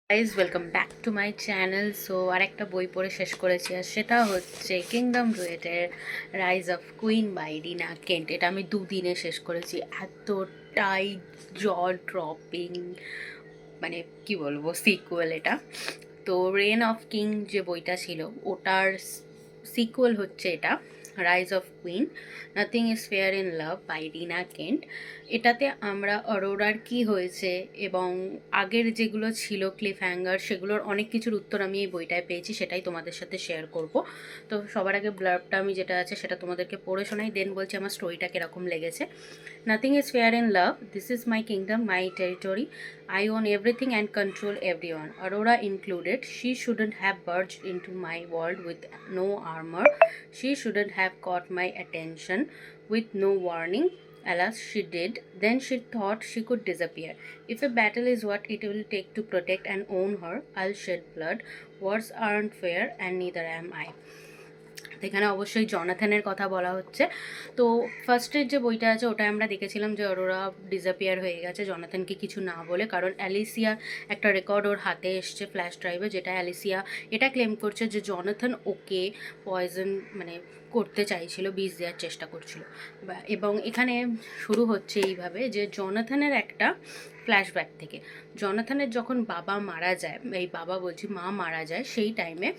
Guys welcome back to my channel. So আরেকটা বই পড়ে শেষ করেছি, আর সেটা হচ্ছে কিংডম ডুয়েটের rise of queen by Rina Kent. এটা আমি দুদিনে শেষ করেছি। এতটাই জ ড্রপিং, মানে কি বলবো, সিকুয়েল এটা। তো রেন অফ কিং যে বইটা ছিল ওটার সিকুয়েল হচ্ছে এটা, rise of queen nothing is fair in love by Rina Kent. এটাতে আমরা অরোরার কি হয়েছে এবং আগের যেগুলো ছিল ক্লিফ হ্যাঙ্গার, সেগুলোর অনেক কিছুর উত্তর আমি এই বইটায় পেয়েছি, সেটাই তোমাদের সাথে শেয়ার করব। তো সবার আগে ব্লার্বটা আমি যেটা আছে সেটা তোমাদেরকে পড়ে শোনাই, দেন বলছি আমার স্টোরিটা কীরকম লেগেছে। Nothing is fair in love. This is my kingdom, my territory. I own everything and control everyone, Aurora included. She shouldn't have barged into my world with no armor. She shouldn't have caught my attention with no warning. Alas, she did. Then she thought she could disappear. If a battle is what it will take to protect and own her, I'll shed blood. Wars aren't fair, and neither am I. এখানে অবশ্যই জনাথনের কথা বলা হচ্ছে। তো ফার্স্টের যে বইটা আছে ওটা আমরা দেখেছিলাম যে অরোরা ডিসঅ্যাপিয়ার হয়ে গেছে জনাথনকে কিছু না বলে, কারণ অ্যালিসিয়া একটা রেকর্ড ওর হাতে এসছে ফ্ল্যাশ ড্রাইভে, যেটা অ্যালিসিয়া এটা ক্লেম করছে যে জনাথন ওকে পয়জন মানে করতে চাইছিল, বিষ দেওয়ার চেষ্টা করছিল। এবং এখানে শুরু হচ্ছে এইভাবে যে জনাথনের একটা ফ্ল্যাশব্যাক থেকে। জনাথনের যখন বাবা মারা যায়, এই বাবা বলছি মা মারা যায়, সেই টাইমে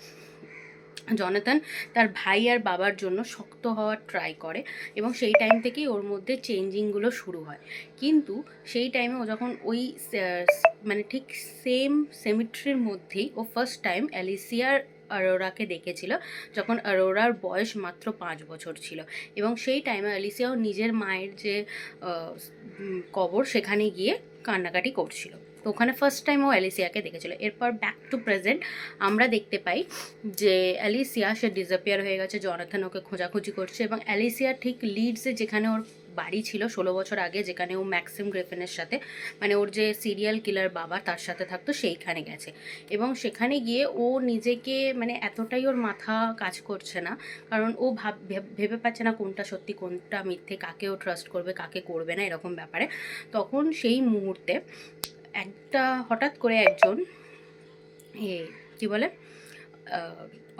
জনাথন তার ভাই আর বাবার জন্য শক্ত হওয়ার ট্রাই করে এবং সেই টাইম থেকেই ওর মধ্যে চেঞ্জিংগুলো শুরু হয়। কিন্তু সেই টাইমে ও যখন ওই মানে ঠিক সেম সেমিট্রির মধ্যেই ও ফার্স্ট টাইম অ্যালিসিয়ার অরোরাকে দেখেছিল, যখন অরোরার বয়স মাত্র 5 বছর ছিল। এবং সেই টাইমে অ্যালিসিয়াও নিজের মায়ের যে কবর সেখানে গিয়ে কান্নাকাটি করছিল। তো ওখানে ফার্স্ট টাইম ও অ্যালিসিয়াকে দেখেছিল। এরপর ব্যাক টু প্রেজেন্ট আমরা দেখতে পাই যে অ্যালিসিয়া সে ডিসঅ্যাপিয়ার হয়ে গেছে, জনাথন ওকে খোঁজাখুঁজি করছে এবং অ্যালিসিয়া ঠিক লিডসে যেখানে ওর বাড়ি ছিল 16 বছর আগে, যেখানে ও ম্যাক্সিম গ্রিফিনের সাথে মানে ওর যে সিরিয়াল কিলার বাবা তার সাথে থাকতো, সেইখানে গেছে। এবং সেখানে গিয়ে ও নিজেকে মানে এতটাই ওর মাথা কাজ করছে না, কারণ ও ভেবে পাচ্ছে না কোনটা সত্যি কোনটা মিথ্যে, কাকে ও ট্রাস্ট করবে কাকে করবে না, এরকম ব্যাপারে। তখন সেই মুহূর্তে একটা হঠাৎ করে একজন কি বলে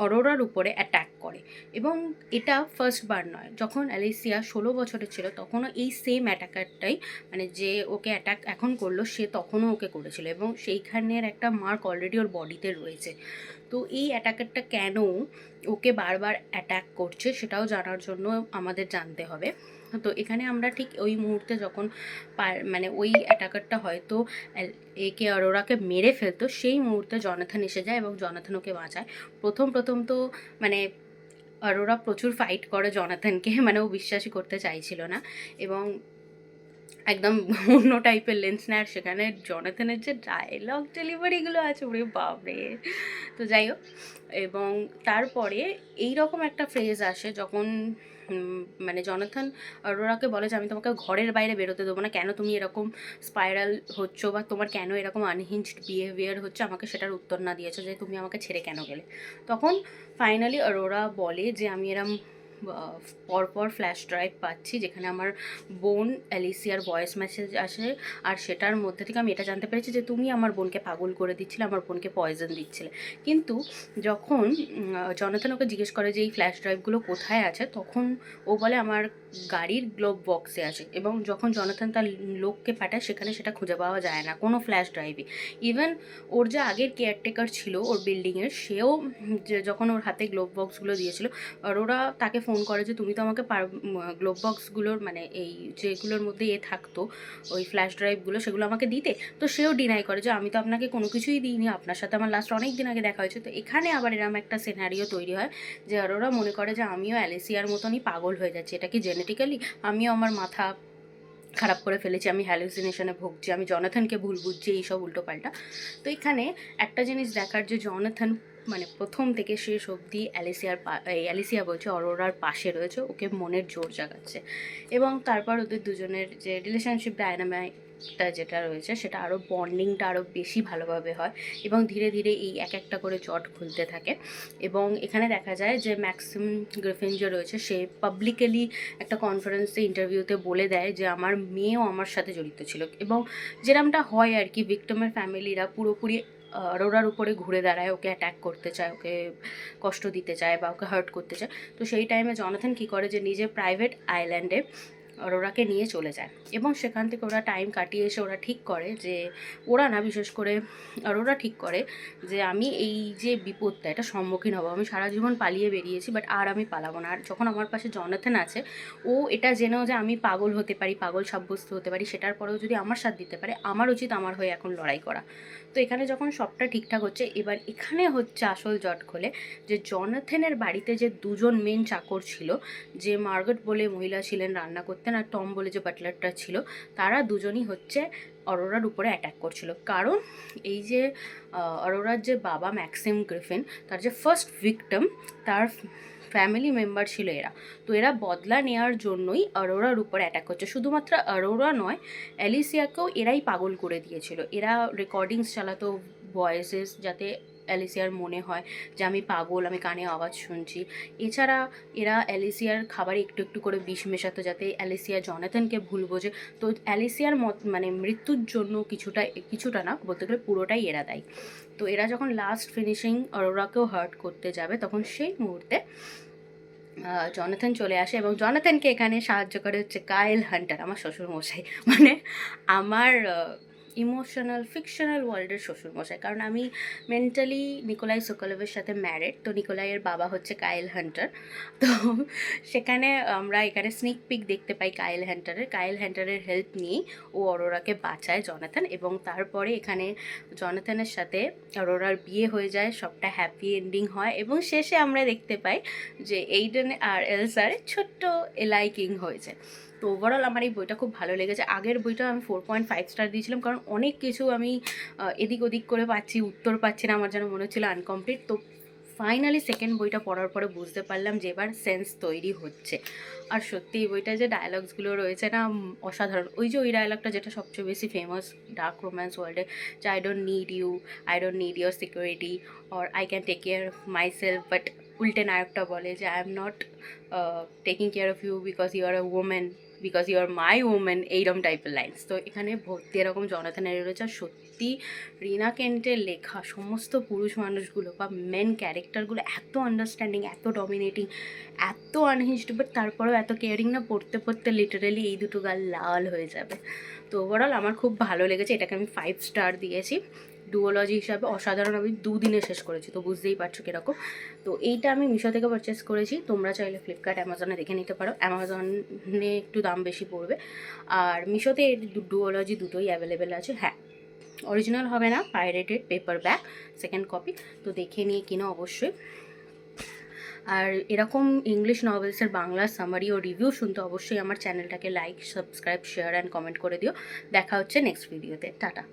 অরোরার উপরে অ্যাটাক করে। এবং এটা ফার্স্টবার নয়, যখন অ্যালিসিয়া 16 বছরের ছিল তখনও এই সেম অ্যাটাকারটাই, মানে যে ওকে অ্যাটাক এখন করলো সে তখনও ওকে করেছিল এবং সেইখানের একটা মার্ক অলরেডি ওর বডিতে রয়েছে। তো এই অ্যাটাকারটা কেন ওকে বারবার অ্যাটাক করছে সেটাও জানার জন্য আমাদের জানতে হবে। তো এখানে আমরা ঠিক ওই মুহূর্তে যখন মানে ওই অ্যাটাকারটা হয়তো একে অরোরাকে মেরে ফেলতো, সেই মুহূর্তে জনাথন এসে যায় এবং জনাথন ওকে বাঁচায়। প্রথম তো মানে অরোরা প্রচুর ফাইট করে জনাথনকে, মানে ও বিশ্বাসই করতে চাইছিল না এবং একদম অন্য টাইপের লেন্স নেয়। আর সেখানে জনাথনের যে ডায়লগ ডেলিভারিগুলো আছে, ওরে বাপরে। তো যাই হোক, এবং তারপরে এইরকম একটা ফ্রেজ আসে যখন মানে জনাথন অরোরাকে বলে যে আমি তোমাকে ঘরের বাইরে বেরোতে দেবো না, কেন তুমি এরকম স্পাইরাল হচ্ছ বা তোমার কেন এরকম আনহিঞ্জড বিহেভিয়ার হচ্ছে, আমাকে সেটার উত্তর না দিয়েছো যে তুমি আমাকে ছেড়ে কেন গেলে। তখন ফাইনালি অরোরা বলে যে আমি এরম পরপর ফ্ল্যাশ ড্রাইভ পাচ্ছি যেখানে আমার বোন অ্যালিসিয়ার ভয়েস মেসেজ আসে, আর সেটার মধ্যে থেকে আমি এটা জানতে পেরেছি যে তুমি আমার বোনকে পাগল করে দিচ্ছিলে, আমার বোনকে পয়জন দিচ্ছিলে। কিন্তু যখন জনাথন ওকে জিজ্ঞেস করে যে এই ফ্ল্যাশ ড্রাইভগুলো কোথায় আছে, তখন ও বলে আমার গাড়ির গ্লোভ বক্সে আছে। এবং যখন জনাথন তার লোককে পাঠায় সেখানে সেটা খুঁজে পাওয়া যায় না কোনো ফ্ল্যাশ ড্রাইভে। ইভেন ওর যে আগের কেয়ারটেকার ছিল ওর বিল্ডিংয়ের, সেও যখন ওর হাতে গ্লোভ বক্সগুলো দিয়েছিল, আর ওরা তাকে ফোন করে যে তুমি তো আমাকে গ্লোভ বক্সগুলোর মানে এই যেগুলোর মধ্যে থাকতো ওই ফ্ল্যাশ ড্রাইভগুলো, সেগুলো আমাকে দিতে। তো সেও ডিনাই করে যে আমি তো আপনাকে কোনো কিছুই দিইনি, আপনার সাথে আমার লাস্ট অনেক দিন আগে দেখা হয়েছে। তো এখানে আবার এরকম একটা সিনারিও তৈরি হয় যে ওরা মনে করে যে আমিও অ্যালিসিয়ার মতনই পাগল হয়ে যাচ্ছি, এটা কি জেনেটিক্যালি আমিও আমার মাথা খারাপ করে ফেলেছি, আমি হ্যালুসিনেশনে ভুগছি, আমি জনাথনকে ভুল বুঝছি, এইসব উল্টোপাল্টা। তো এখানে একটা জিনিস দেখার যে জনাথন মানে প্রথম থেকে শেষ অবধি অ্যালিসিয়া বলছে অরোরার পাশে রয়েছে, ওকে মনের জোর জাগাচ্ছে। এবং তারপর ওদের দুজনের যে রিলেশনশিপ ডায়নামিকটা যেটা রয়েছে সেটা আরও বন্ডিংটা আরও বেশি ভালোভাবে হয় এবং ধীরে ধীরে এই এক একটা করে জট খুলতে থাকে। এবং এখানে দেখা যায় যে ম্যাক্সিম গ্রিফিন যে রয়েছে সে পাবলিকলি একটা কনফারেন্সে ইন্টারভিউতে বলে দেয় যে আমার মেয়েও আমার সাথে জড়িত ছিল। এবং যেরকমটা হয় আর কি, ভিক্টিমের ফ্যামিলিরা পুরোপুরি অরোরার উপরে ঘুরে দাঁড়ায়, ওকে অ্যাটাক করতে চায়, ওকে কষ্ট দিতে চায় বা ওকে হার্ট করতে চায়। তো সেই টাইমে জনাথন কী করে যে নিজের প্রাইভেট আইল্যান্ডে অরোরাকে নিয়ে চলে যায় এবং সেখান থেকে ওরা টাইম কাটিয়ে এসে ওরা ঠিক করে যে ওরা না, বিশেষ করে অরোরা ঠিক করে যে আমি এই যে বিপদটা এটা সম্মুখীন হবো, আমি সারা জীবন পালিয়ে বেরিয়েছি বাট আর আমি পালাবো না। আর যখন আমার পাশে জনাথন আছে, ও এটা জেনেও যে আমি পাগল হতে পারি, পাগল সাব্যস্ত হতে পারি, সেটার পরেও যদি আমার সাথ দিতে পারে, আমার উচিত আমার হয়ে এখন লড়াই করা। তো এখানে যখন সবটা ঠিকঠাক হচ্ছে, এবার এখানে হচ্ছে আসল জট খোলে যে জনাথনের বাড়িতে যে দুজন মেন চাকর ছিল, যে মার্গট বলে মহিলা ছিলেন রান্না করতেন, আর টম বলে যে বাটলারটা ছিল, তারা দুজনই হচ্ছে অরোরার উপরে অ্যাটাক করছিল। কারণ এই যে অরোরার যে বাবা ম্যাক্সিম গ্রিফিন, তার যে ফার্স্ট ভিকটিম, তার ফ্যামিলি মেম্বার ছিল এরা। তো এরা বদলা নেওয়ার জন্যই অরোরার উপর অ্যাটাক করছে। শুধুমাত্র অরোরা নয়, অ্যালিসিয়াকেও এরাই পাগল করে দিয়েছিল। এরা রেকর্ডিংস চালাতো ভয়েসেস, যাতে অ্যালিসিয়ার মনে হয় যে আমি পাগল, আমি কানে আওয়াজ শুনছি। এছাড়া এরা অ্যালিসিয়ার খাবারে একটু একটু করে বিষ মেশাতো, যাতে অ্যালিসিয়া জনাথনকে ভুল বোঝে। তো অ্যালিসিয়ার মানে মৃত্যুর জন্য কিছুটা না, বলতে গেলে পুরোটাই এরা দায়ী। তো এরা যখন লাস্ট ফিনিশিং অরোরাকেও হার্ট করতে যাবে, তখন সেই মুহূর্তে জনাথন চলে আসে এবং জনাথনকে এখানে সাহায্য করে হচ্ছে কাইল হান্টার, আমার শ্বশুরমশাই। মানে আমার ইমোশনাল ফিকশনাল ওয়ার্ল্ডের শ্বশুরমশাই। কারণ আমি মেন্টালি নিকোলাই সোকোলভের সাথে ম্যারিড, তো নিকোলাইয়ের বাবা হচ্ছে কাইল হান্টার। তো সেখানে আমরা এখানে স্নিক পিক দেখতে পাই কাইল হান্টারের হেল্প নিয়েই ও অরোরাকে বাঁচায় জনাথন, এবং তারপরে এখানে জনাথনের সাথে অরোরার বিয়ে হয়ে যায়, সবটা হ্যাপি এন্ডিং হয় এবং শেষে আমরা দেখতে পাই যে এইডেন আর এলসার ছোট্ট এলাই কিং হয়েছে। তো ওভারঅল আমার এই বইটা খুব ভালো লেগেছে। আগের বইটা আমি 4.5 স্টার দিয়েছিলাম, কারণ অনেক কিছু আমি এদিক ওদিক করে পাচ্ছি, উত্তর পাচ্ছি না, আমার যেন মনে হচ্ছিলো আনকমপ্লিট। তো ফাইনালি সেকেন্ড বইটা পড়ার পরে বুঝতে পারলাম যে এবার সেন্স তৈরি হচ্ছে। আর সত্যি এই বইটায় যে ডায়লগসগুলো রয়েছে না, অসাধারণ। ওই যে ওই ডায়লগটা যেটা সবচেয়ে বেশি ফেমাস ডার্ক রোম্যান্স ওয়ার্ল্ডে, যে I don't need your security, or I can take care my self, but উল্টে নায়কটা বলে যে I am not taking care of you because you are a woman, because you are my woman, এইরকম টাইপের lines. তো এখানে ভর্তি এরকম জনাথনের রয়েছে। আর সত্যি রিনা কেন্টের লেখা সমস্ত পুরুষ মানুষগুলো বা মেন ক্যারেক্টারগুলো এত আন্ডারস্ট্যান্ডিং, এত ডমিনেটিং, এত আনহিঞ্জড, বাট তারপরেও এত কেয়ারিং না, পড়তে পড়তে লিটারেলি এই দুটো গাল লাল হয়ে যাবে। তো ওভারঅল আমার খুব ভালো লেগেছে, এটাকে আমি 5 স্টার দিয়েছি। ডুওলজি হিসাবে অসাধারণ, আমি 2 দিনে শেষ করেছি, তো বুঝতেই পারছো কীরকম। তো এইটা আমি মিশো থেকে পারচেস করেছি, তোমরা চাইলে ফ্লিপকার্ট অ্যামাজনে দেখে নিতে পারো, অ্যামাজনে একটু দাম বেশি পড়বে। আর মিশোতে ডুওলজি দুটোই অ্যাভেলেবেল আছে। হ্যাঁ, অরিজিনাল হবে না, pirated paper back, second copy, তো দেখে নিয়ে কিনো অবশ্যই। আর এরকম ইংলিশ নভেলসের বাংলা সামারি ও রিভিউ শুনতে অবশ্যই আমার চ্যানেলটাকে like, subscribe, share and comment করে দিও। দেখা হচ্ছে নেক্সট ভিডিওতে। টাটা।